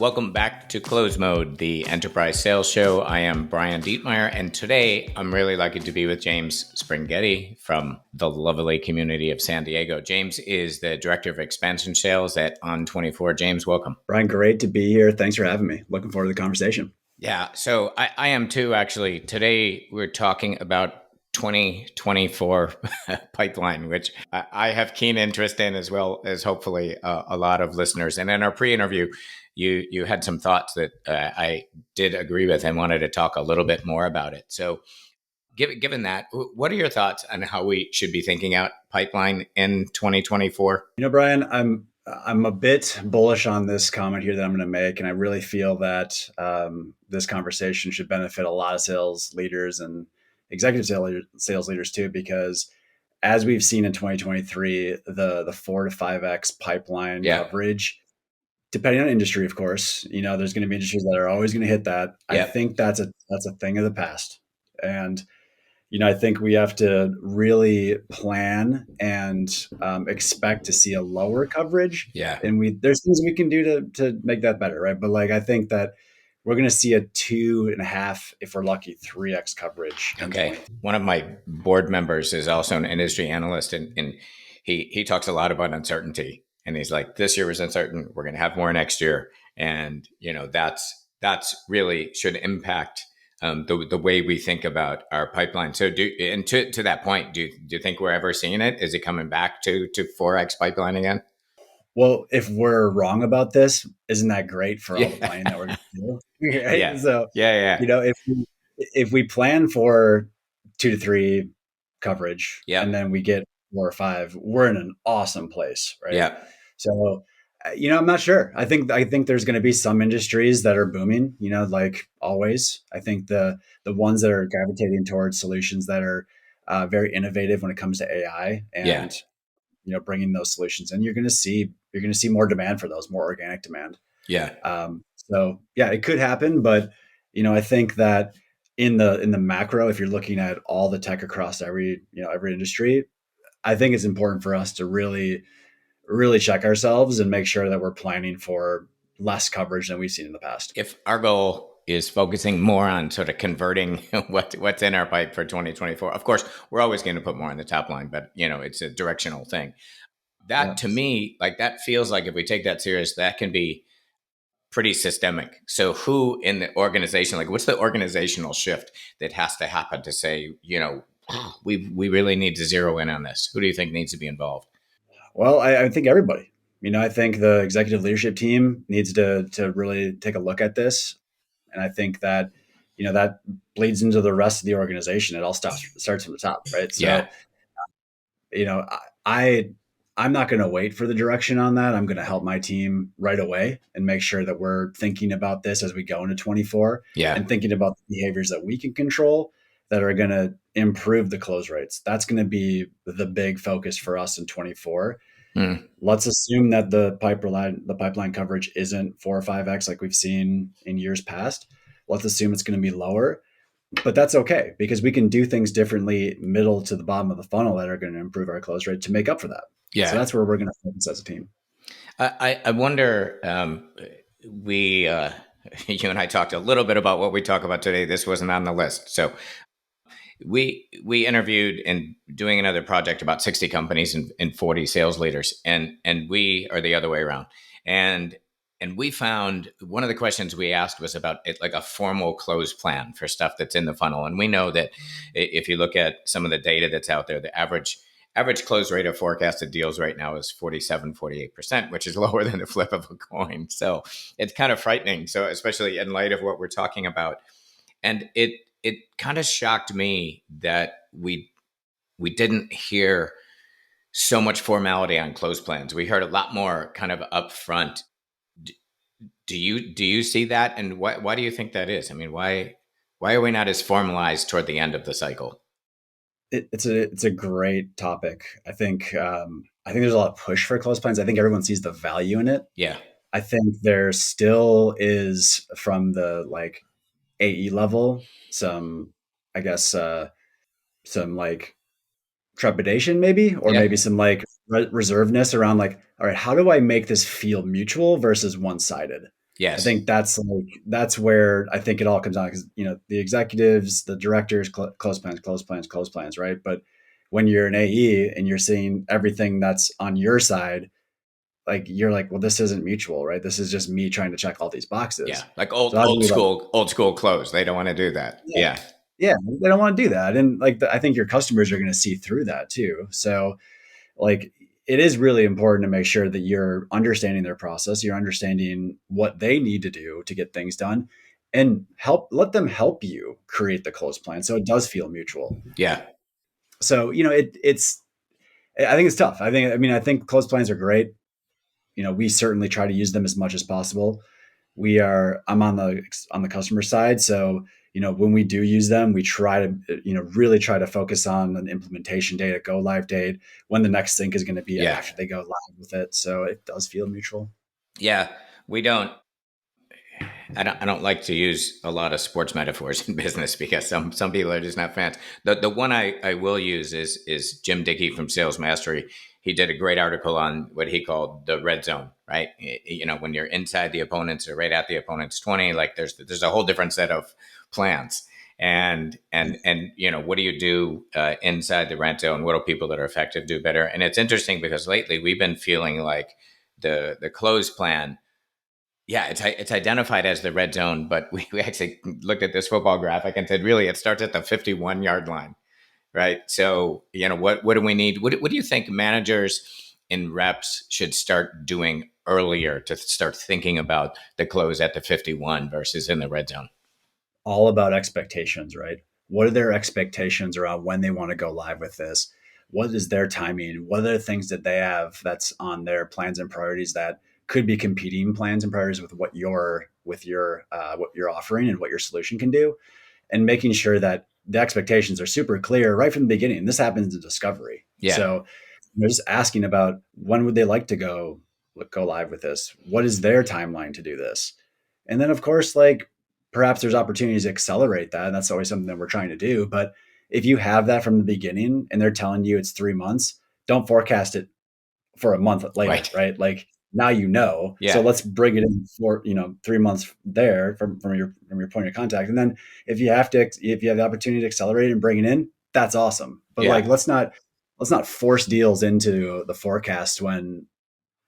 Welcome back to Close Mode, the enterprise sales show. I am Brian Dietmeyer, and today I'm really lucky to be with James Springhetti from the lovely community of San Diego. James is the Director of Expansion Sales at On24. James, welcome. Brian, great to be here. Thanks for having me. Looking forward to the conversation. Yeah, so I am too, actually. Today we're talking about 2024 pipeline, which I have keen interest in, as well as hopefully a lot of listeners. And in our pre-interview, you had some thoughts that I did agree with and wanted to talk a little bit more about it. So given that, what are your thoughts on how we should be thinking out pipeline in 2024? Brian, I'm a bit bullish on this comment here that I'm going to make, and I really feel that this conversation should benefit a lot of sales leaders and executive sales leaders too, because as we've seen in 2023, the 4 to 5x pipeline coverage, depending on industry, of course, there's going to be industries that are always going to hit that. I think that's a thing of the past. And I think we have to really plan and expect to see a lower coverage. Yeah. And there's things we can do to make that better, right? But I think that we're going to see a 2.5, if we're lucky, 3x coverage. Okay. One of my board members is also an industry analyst, and he talks a lot about uncertainty. And he's like, this year was uncertain. We're going to have more next year. And, that's really should impact the way we think about our pipeline. So to that point, do you think we're ever seeing it? Is it coming back to 4x pipeline again? Well, if we're wrong about this, isn't that great for all the planning that we're going to do? Right? Yeah. So, if we plan for 2 to 3 coverage and then we get 4 or 5, we're in an awesome place, right? Yeah. So, I'm not sure. I think there's going to be some industries that are booming, like always. I think the ones that are gravitating towards solutions that are very innovative when it comes to AI and bringing those solutions in, you're going to see more demand for those, more organic demand. Yeah. It could happen, but I think that in the macro, if you're looking at all the tech across every industry, I think it's important for us to really check ourselves and make sure that we're planning for less coverage than we've seen in the past. If our goal is focusing more on sort of converting what's in our pipe for 2024, of course, we're always going to put more on the top line, but it's a directional thing. That to me, that feels like if we take that serious, that can be pretty systemic. So who in the organization, what's the organizational shift that has to happen to say, we really need to zero in on this? Who do you think needs to be involved? Well, I think everybody. I think the executive leadership team needs to really take a look at this. And I think that, that bleeds into the rest of the organization. It all starts from the top, right? So, I'm not going to wait for the direction on that. I'm going to help my team right away and make sure that we're thinking about this as we go into 24 and thinking about the behaviors that we can control that are going to improve the close rates. That's going to be the big focus for us in 24. Let's assume that the pipeline coverage isn't 4 or 5x like we've seen in years past. Let's assume it's going to be lower, but that's okay because we can do things differently middle to the bottom of the funnel that are going to improve our close rate to make up for that. Yeah. So that's where we're going to focus as a team. I wonder, you and I talked a little bit about what we talk about today. This wasn't on the list. So we interviewed and doing another project about 60 companies and 40 sales leaders, and we are the other way around. And we found one of the questions we asked was about it, like a formal close plan for stuff that's in the funnel. And we know that if you look at some of the data that's out there, the average close rate of forecasted deals right now is 48%, which is lower than the flip of a coin. So it's kind of frightening. So especially in light of what we're talking about. And it kind of shocked me that we didn't hear so much formality on close plans. We heard a lot more kind of upfront. Do you see that? And why do you think that is? I mean, why are we not as formalized toward the end of the cycle? It's a great topic. I think there's a lot of push for close plans. I think everyone sees the value in it. Yeah. I think there still is, from the AE level, some trepidation maybe, or maybe some reservedness around all right, how do I make this feel mutual versus one-sided? I Yes. think that's where I think it all comes down, because the executives, the directors, close plans, close plans, close plans, right? But when you're an AE and you're seeing everything that's on your side, like you're like, well, this isn't mutual, right? This is just me trying to check all these Yeah. boxes. Like So I'd be like, old school close. They don't want to do that. yeah, Yeah. yeah, they don't want to do that, and like I think your customers are going to see through that too. So like it is really important to make sure that you're understanding their process, you're understanding what they need to do to get things done, and let them help you create the close plan so it does feel mutual. Yeah. So it's I think it's tough. I think close plans are great. We certainly try to use them as much as possible. I'm on the customer side, so when we do use them, we try to really try to focus on an implementation date, a go live date, when the next sync is going to be Yeah. after they go live with it, so it does feel mutual. Yeah. We don't. I don't like to use a lot of sports metaphors in business because some people are just not fans. The one I will use is Jim Dickey from Sales Mastery. He did a great article on what he called the red zone, right? When you're inside the opponents or right at the opponent's 20, like there's a whole different set of plans. And what do you do inside the red zone? What do people that are effective do better? And it's interesting because lately we've been feeling like the close plan, yeah, it's identified as the red zone, but we actually looked at this football graphic and said, really, it starts at the 51-yard line, right? So, what do we need? What do you think managers and reps should start doing earlier to start thinking about the close at the 51 versus in the red zone? All about expectations, right? What are their expectations around when they want to go live with this? What is their timing? What are the things that they have that's on their plans and priorities that could be competing plans and priorities with what you're offering and what your solution can do? And making sure that the expectations are super clear right from the beginning. This happens in discovery. Yeah, So just asking about when would they like to go live with this? What is their timeline to do this? And then of course, like perhaps there's opportunities to accelerate that. And that's always something that we're trying to do. But if you have that from the beginning and they're telling you it's 3 months, don't forecast it for a month later, right. right? Like now so Yeah, let's bring it in for 3 months there from your point of contact, and then if you have the opportunity to accelerate and bring it in, that's awesome. But like yeah. let's not force deals into the forecast when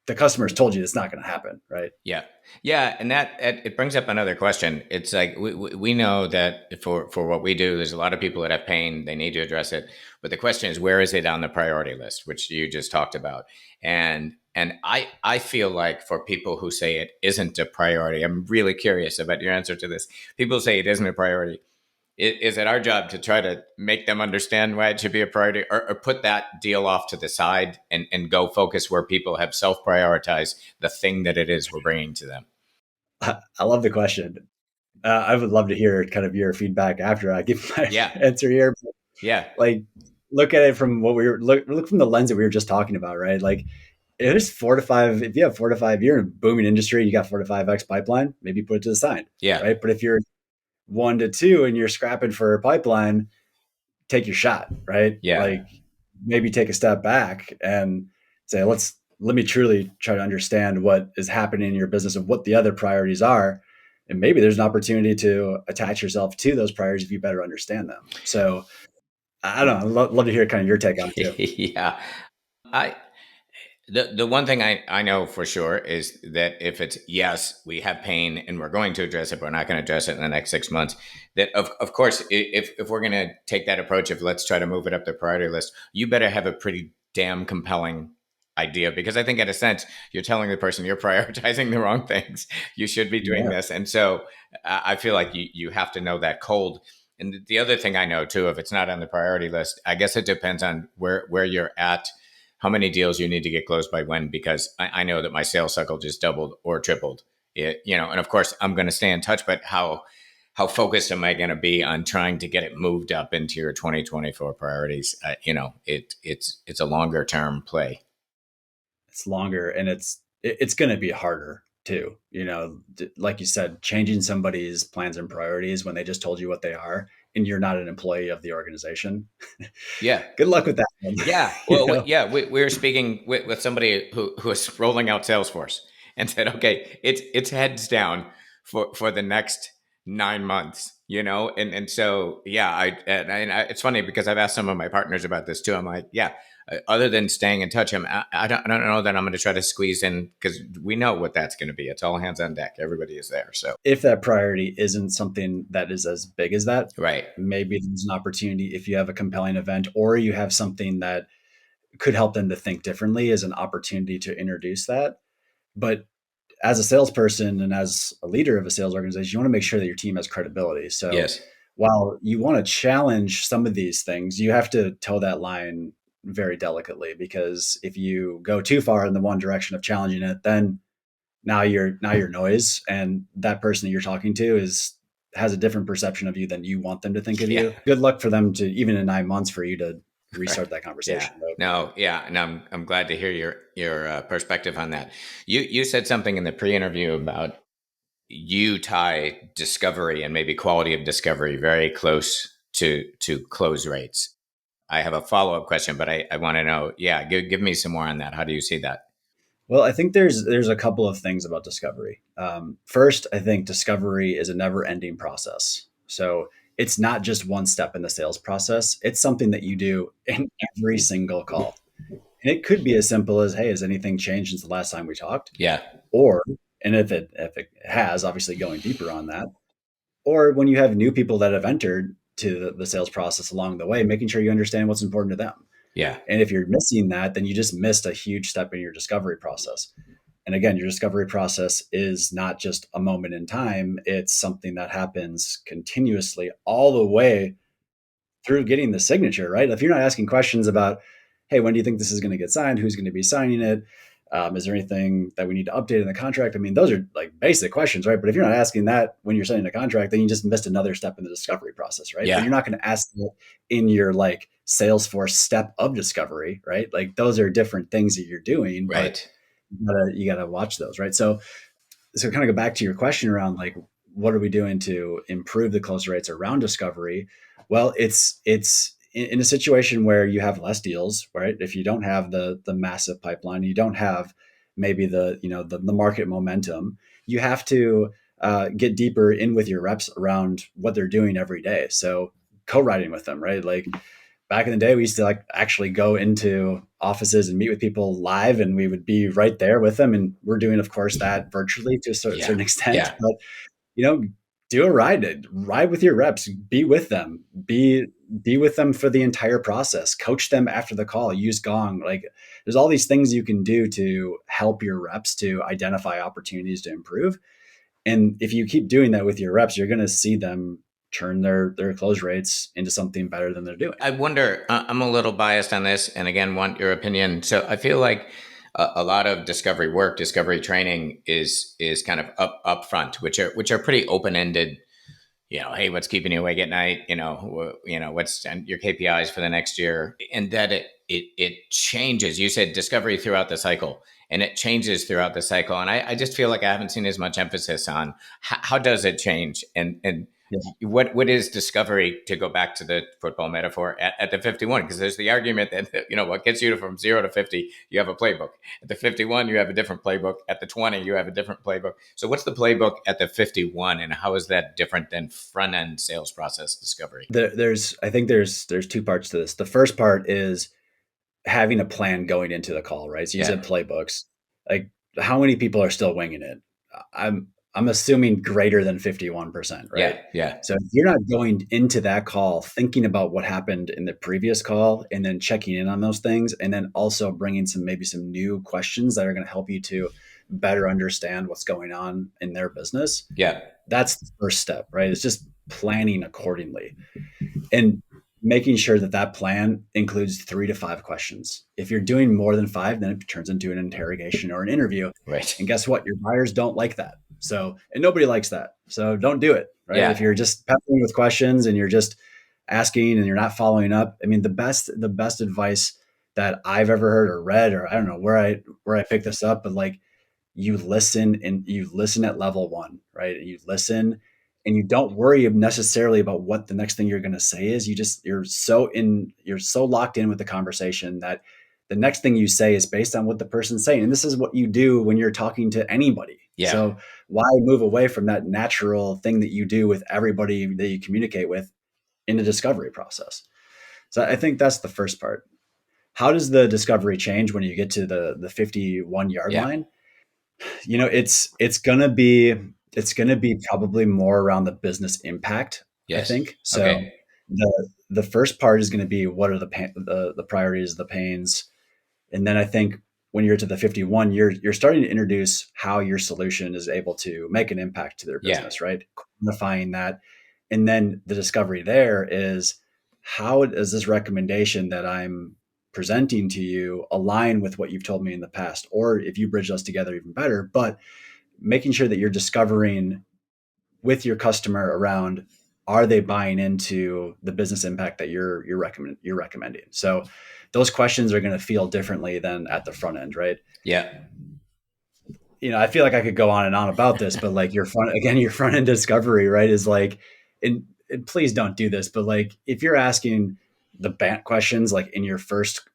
the customer's told you it's not going to happen, right? Yeah, yeah, and that it brings up another question. It's like we know that for what we do, there's a lot of people that have pain. They need to address it, but the question is, where is it on the priority list, which you just talked about? And I feel like for people who say it isn't a priority, I'm really curious about your answer to this. People say it isn't a priority. Is it our job to try to make them understand why it should be a priority, or put that deal off to the side and go focus where people have self prioritized the thing that it is we're bringing to them? I love the question. I would love to hear kind of your feedback after I give my Yeah, answer here. yeah, Like, look at it from what we were look from the lens that we were just talking about, right? Like, there's 4 to 5. If you have 4 to 5, you're in a booming industry. You got 4 to 5x pipeline. Maybe put it to the side, yeah, right? But if you're 1 to 2 and you're scrapping for a pipeline, take your shot, right? yeah, Like, maybe take a step back and say, let me truly try to understand what is happening in your business and what the other priorities are. And maybe there's an opportunity to attach yourself to those priorities if you better understand them. So I don't know. I'd love to hear kind of your take on it too. yeah. I the one thing I know for sure is that if it's yes, we have pain and we're going to address it, but we're not going to address it in the next 6 months. That of course, if we're going to take that approach of let's try to move it up the priority list, you better have a pretty damn compelling idea, because I think in a sense you're telling the person you're prioritizing the wrong things. You should be doing Yeah. this, and so I feel like you have to know that cold. And the other thing I know too, if it's not on the priority list, I guess it depends on where you're at, how many deals you need to get closed by when, because I know that my sales cycle just doubled or tripled. And of course I'm going to stay in touch, but how focused am I going to be on trying to get it moved up into your 2024 priorities? It's a longer term play. It's longer, and it's going to be harder too. Like you said, changing somebody's plans and priorities when they just told you what they are and you're not an employee of the organization. Yeah. Good luck with that one. Yeah. you Well, know? yeah, we were speaking with somebody who is rolling out Salesforce. and said, okay, it's heads down for the next 9 months, and so yeah, it's funny because I've asked some of my partners about this too. I'm like, yeah, other than staying in touch, I don't know that I'm going to try to squeeze in, because we know what that's going to be. It's all hands on deck. Everybody is there. So if that priority isn't something that is as big as that, right, maybe there's an opportunity, if you have a compelling event or you have something that could help them to think differently, as an opportunity to introduce that. But as a salesperson and as a leader of a sales organization, you want to make sure that your team has credibility. So yes, while you want to challenge some of these things, you have to toe that line very delicately, because if you go too far in the one direction of challenging it, then now you're noise, and that person that you're talking to has a different perception of you than you want them to think of yeah. you. Good luck for them to, even in 9 months, for you to Right. restart that Yeah. conversation. But No. Yeah. And I'm glad to hear your perspective on that. You said something in the pre-interview about you tie discovery and maybe quality of discovery very close to close rates. I have a follow up question, but I want to know. Yeah, give me some more on that. How do you see that? well, I think there's a couple of things about discovery. First, I think discovery is a never ending process. So it's not just one step in the sales process. It's something that you do in every single call. And it could be as simple as, hey, has anything changed since the last time we talked? Yeah. Or, and if it has, obviously going deeper on that, or when you have new people that have entered to the sales process along the way, making sure you understand what's important to them. Yeah. And if you're missing that, then you just missed a huge step in your discovery process. And again, your discovery process is not just a moment in time, it's something that happens continuously all the way through getting the signature, right? If you're not asking questions about, hey, when do you think this is going to get signed? Who's going to be signing it? Is there anything that we need to update in the contract? I mean, those are like basic questions, right? But if you're not asking that when you're signing a contract, then you just missed another step in the discovery process, right? But Yeah. you're not going to ask that in your like Salesforce step of discovery, right? Like those are different things that you're doing, but Right. you gotta watch those, right? So kind of go back to your question around like what are we doing to improve the close rates around discovery. Well, it's in a situation where you have less deals, right? If you don't have the massive pipeline, you don't have maybe the market momentum, you have to get deeper in with your reps around what they're doing every day. So co-writing with them, right? Like back in the day, we used to like actually go into offices and meet with people live, and we would be right there with them. And we're doing, of course, that virtually to a Yeah. certain extent. Yeah. But you know, do a ride with your reps, be with them, be with them for the entire process, coach them after the call, use Gong. Like there's all these things you can do to help your reps to identify opportunities to improve. And if you keep doing that with your reps, you're going to see them turn their close rates into something better than they're doing. I wonder. I'm a little biased on this, and again, want your opinion. So I feel like a lot of discovery work, discovery training is kind of up front, which are pretty open ended. Hey, what's keeping you awake at night? What's your KPIs for the next year, and that it changes. You said discovery throughout the cycle, and it changes throughout the cycle. And I just feel like I haven't seen as much emphasis on how does it change, and Yeah. what is discovery, to go back to the football metaphor, at the 51, because there's the argument that what gets you from 0 to 50, you have a playbook. At the 51 you have a different playbook. At the 20 you have a different playbook. So what's the playbook at the 51, and how is that different than front end sales process discovery? I think there's two parts to this. The first part is having a plan going into the call, right? So you Yeah. said playbooks. Like how many people are still winging it? I'm assuming greater than 51%, Yeah. right? Yeah. So if you're not going into that call thinking about what happened in the previous call and then checking in on those things, and then also bringing maybe some new questions that are going to help you to better understand what's going on in their business, Yeah. that's the first step, right? It's just planning accordingly and making sure that that plan includes 3 to 5 questions. If you're doing more than 5, then it turns into an interrogation or an interview. Right. And guess what? Your buyers don't like that. So, and nobody likes that. So don't do it, right? If Yeah. you're just peppering with questions and you're just asking and you're not following up, I mean, the best advice that I've ever heard or read, or I don't know where I picked this up, but like you listen at level one, right? You listen and you don't worry necessarily about what the next thing you're going to say is. You're so locked in with the conversation that the next thing you say is based on what the person's saying. And this is what you do when you're talking to anybody. Yeah. So why move away from that natural thing that you do with everybody that you communicate with in the discovery process? So I think that's the first part. How does the discovery change when you get to the 51-yard Yeah. line? It's gonna be probably more around the business impact, I Yes. think. So Okay. the first part is gonna be what are the priorities, the pains, and then I think when you're to the 51, you're starting to introduce how your solution is able to make an impact to their Yeah. business, right? Quantifying that. And then the discovery there is, how does this recommendation that I'm presenting to you align with what you've told me in the past? Or if you bridge us together, even better. But making sure that you're discovering with your customer around, are they buying into the business impact that you're recommending? So those questions are going to feel differently than at the front end, right? Yeah. I feel like I could go on and on about this, but like your front end discovery, right, is like, and please don't do this, but like if you're asking the BANT questions like in your first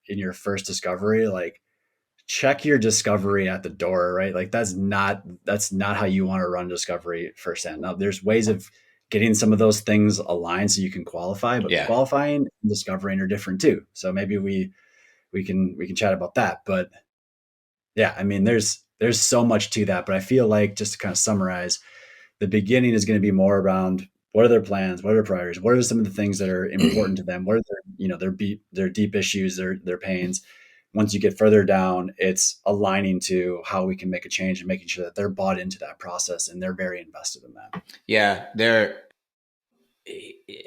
discovery, like check your discovery at the door, right? Like that's not how you want to run discovery firsthand. Now there's ways of getting some of those things aligned so you can qualify, but Yeah. qualifying and discovering are different too. So maybe we can chat about that. But yeah, I mean there's so much to that, but I feel like, just to kind of summarize, the beginning is going to be more around what are their plans, what are their priorities, what are some of the things that are important to them, what are their deep issues, their pains. Once you get further down, it's aligning to how we can make a change and making sure that they're bought into that process and they're very invested in that. Yeah. There,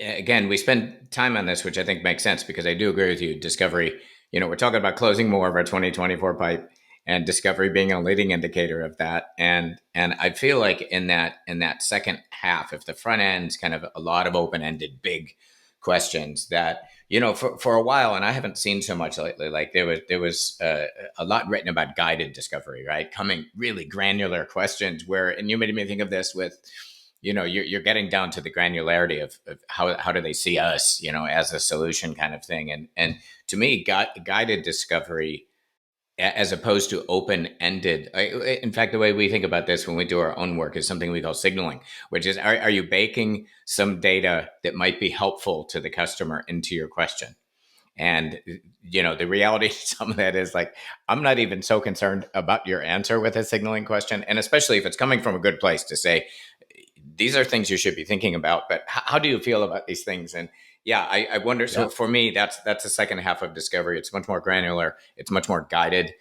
again, we spend time on this, which I think makes sense because I do agree with you. Discovery, we're talking about closing more of our 2024 pipe, and discovery being a leading indicator of that. And I feel like in that second half, if the front end's kind of a lot of open ended big questions that, for a while, and I haven't seen so much lately. Like there was a lot written about guided discovery, right? Coming really granular questions where, and you made me think of this with, you're getting down to the granularity of how do they see us, as a solution kind of thing. And to me, guided discovery, as opposed to open-ended. In fact, the way we think about this when we do our own work is something we call signaling, which is, are you baking some data that might be helpful to the customer into your question? And the reality of some of that is, like, I'm not even so concerned about your answer with a signaling question, and especially if it's coming from a good place to say, these are things you should be thinking about, but how do you feel about these things? And yeah, I wonder. So Yeah. for me, that's the second half of discovery. It's much more granular. It's much more guided,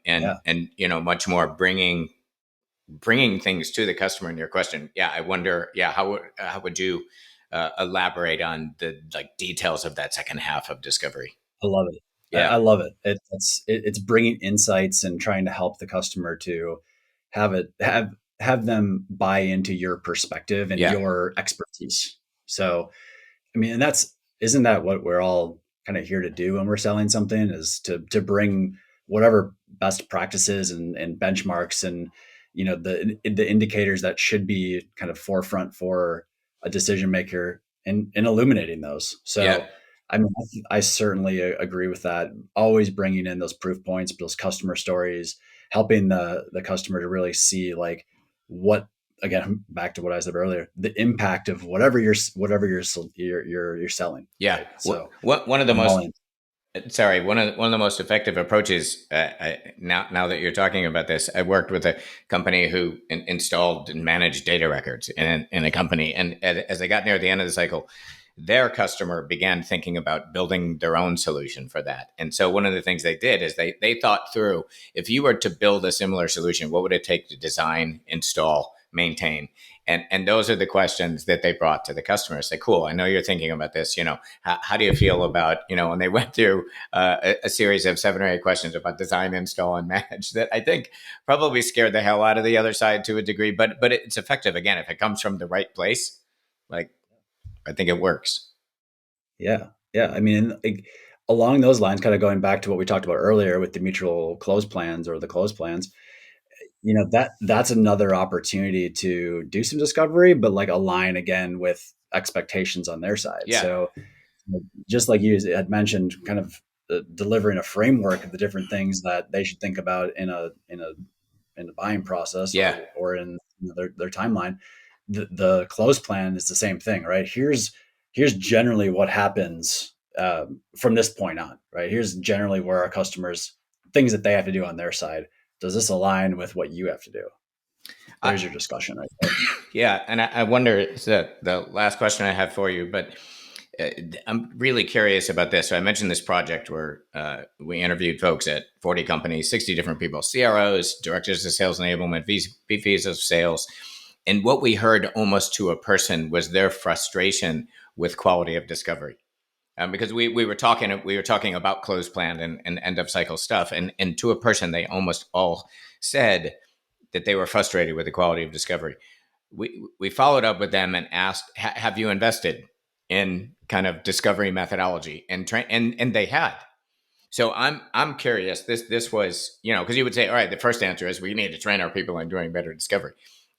and Yeah. and much more bringing things to the customer in your question. Yeah, I wonder. Yeah, how would you elaborate on the, like, details of that second half of discovery? I love it. I Yeah, love it. It's bringing insights and trying to help the customer to have them buy into your perspective and yeah, your expertise. So, I mean, and isn't that what we're all kind of here to do when we're selling something, is to bring whatever best practices and benchmarks and the indicators that should be kind of forefront for a decision maker, and illuminating those. yeah, So I mean, I certainly agree with that. Always bringing in those proof points, those customer stories, helping the customer to really see, like, what, again, back to what I said earlier, the impact of whatever you're selling, yeah. right? So One of the I'm all most in. Sorry, one of the most effective approaches. Now that you're talking about this, I worked with a company who installed and managed data records in a company, and as they got near the end of the cycle, their customer began thinking about building their own solution for that. And so one of the things they did is they thought through, if you were to build a similar solution, what would it take to design, install, maintain? And those are the questions that they brought to the customer. Say, cool, I know you're thinking about this. How do you feel about, and they went through a series of 7 or 8 questions about design, install, and manage that I think probably scared the hell out of the other side to a degree. But it's effective, again, if it comes from the right place. Like, I think it works. Yeah, yeah. I mean, like, along those lines, kind of going back to what we talked about earlier with the mutual close plans or the close plans, that's another opportunity to do some discovery, but like align again with expectations on their side. Yeah, So just like you had mentioned, kind of delivering a framework of the different things that they should think about in the buying process Yeah. or in their timeline. The close plan is the same thing, right? Here's generally what happens from this point on, right? Here's generally where our customers things that they have to do on their side. Does this align with what you have to do? There's your discussion right there. Yeah, and I wonder, it's the last question I have for you, but I'm really curious about this. So I mentioned this project where we interviewed folks at 40 companies, 60 different people, CROs, directors of sales enablement, VPs of sales. And what we heard almost to a person was their frustration with quality of discovery. Because we were talking about closed plan and end of cycle stuff. And to a person, they almost all said that they were frustrated with the quality of discovery. We followed up with them and asked, have you invested in kind of discovery methodology and they had. So I'm curious. This was, because you would say, all right, the first answer is we need to train our people on doing better discovery,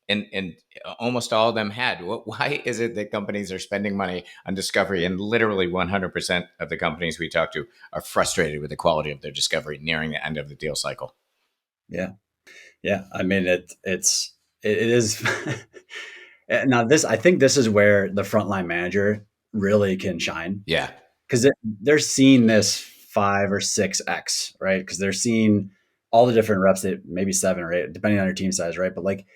and almost all of them had. Why is it that companies are spending money on discovery, and literally 100% of the companies we talk to are frustrated with the quality of their discovery nearing the end of the deal cycle? Yeah. I mean, it is. Now, I think this is where the frontline manager really can shine. Yeah. Because they're seeing this 5 or 6x, right? Because they're seeing all the different reps, that maybe 7 or 8, depending on your team size, right? But like,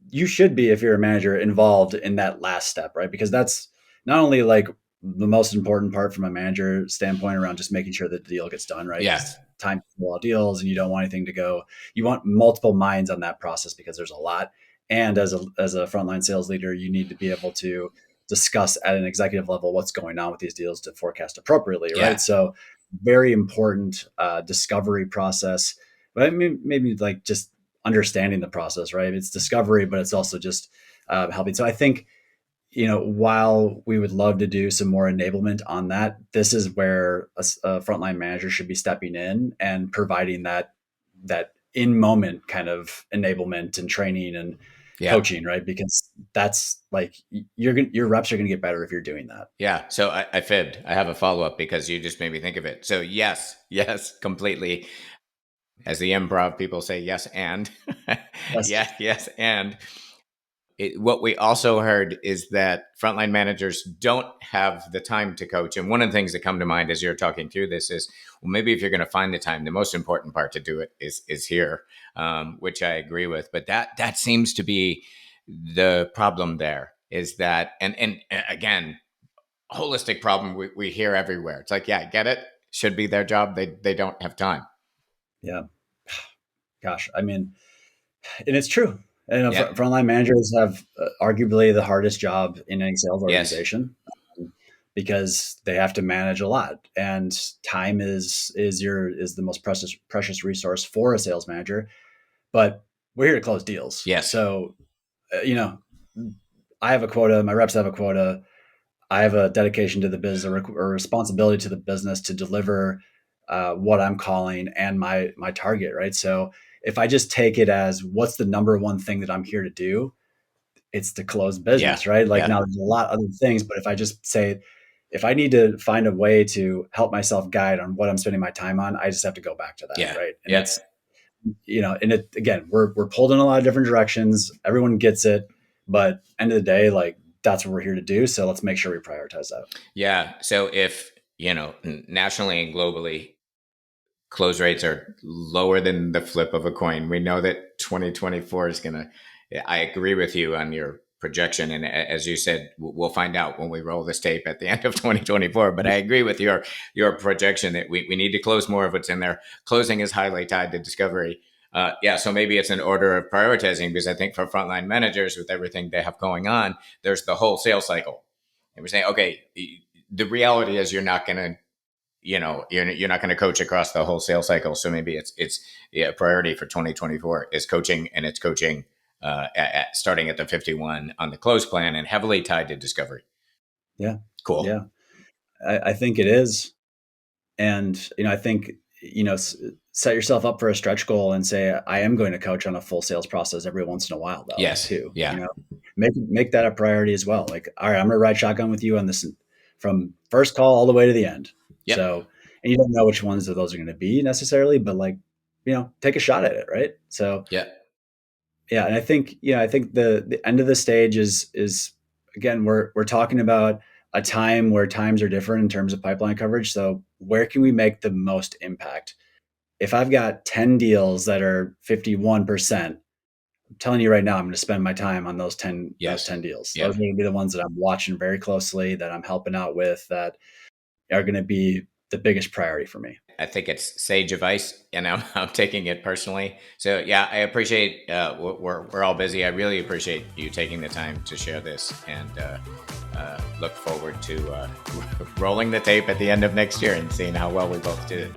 you should be, if you're a manager, involved in that last step, right? Because that's not only like the most important part from a manager standpoint around just making sure that the deal gets done, right? Yeah. Time to all deals, and you don't want anything to go. You want multiple minds on that process because there's a lot. And as a frontline sales leader, you need to be able to discuss at an executive level what's going on with these deals to forecast appropriately, Yeah. right? So very important discovery process. But I mean, maybe like just understanding the process, right? It's discovery, but it's also just helping. So I think, while we would love to do some more enablement on that, this is where a frontline manager should be stepping in and providing that in moment kind of enablement and training and coaching, right? Because that's like your reps are going to get better if you're doing that. Yeah. So I fibbed. I have a follow up because you just made me think of it. So yes, completely. As the improv people say, yes, and Yes. yes, and what we also heard is that frontline managers don't have the time to coach. And one of the things that come to mind as you're talking through this is, well, maybe if you're going to find the time, the most important part to do it is here, which I agree with. But that seems to be the problem there, is that, and again, holistic problem we hear everywhere. It's like, yeah, I get it. Should be their job. They don't have time. Yeah. Gosh, I mean, and it's true. And frontline managers have arguably the hardest job in any sales organization, because they have to manage a lot, and time is the most precious resource for a sales manager. But we're here to close deals. Yes. So, I have a quota. My reps have a quota. I have a dedication to the business, or responsibility to the business to deliver what I'm calling and my target, right? So if I just take it as what's the number one thing that I'm here to do, it's to close business, right? Like, now there's a lot of other things, but if I just say, if I need to find a way to help myself guide on what I'm spending my time on, I just have to go back to that, right? And it's, and it, again, we're pulled in a lot of different directions. Everyone gets it, but end of the day, like, that's what we're here to do. So let's make sure we prioritize that. Yeah. So if, nationally and globally, close rates are lower than the flip of a coin, we know that 2024 is going to, I agree with you on your projection. And as you said, we'll find out when we roll this tape at the end of 2024. But I agree with your projection that we need to close more of what's in there. Closing is highly tied to discovery. So maybe it's an order of prioritizing, because I think for frontline managers, with everything they have going on, there's the whole sales cycle. And we're saying, okay, the reality is you're not going to, you're not going to coach across the whole sales cycle. So maybe it's a priority for 2024 is coaching, and it's coaching starting at the 51 on the close plan and heavily tied to discovery. Yeah. Cool. Yeah. I think it is. And, I think, set yourself up for a stretch goal and say, I am going to coach on a full sales process every once in a while, though. Yes. Too. Yeah. Make that a priority as well. Like, all right, I'm going to ride shotgun with you on this from first call all the way to the end. Yep. So, and you don't know which ones of those are going to be necessarily, but like, take a shot at it. Right. So Yeah. yeah. And I think the end of the stage is again, we're talking about a time where times are different in terms of pipeline coverage. So where can we make the most impact? If I've got 10 deals that are 51%, I'm telling you right now, I'm going to spend my time on those 10 deals. Yeah. Those are going to be the ones that I'm watching very closely, that I'm helping out with, that are going to be the biggest priority for me. I think it's sage advice, and I'm taking it personally. So yeah, I appreciate. We're all busy. I really appreciate you taking the time to share this, and look forward to rolling the tape at the end of next year and seeing how well we both did.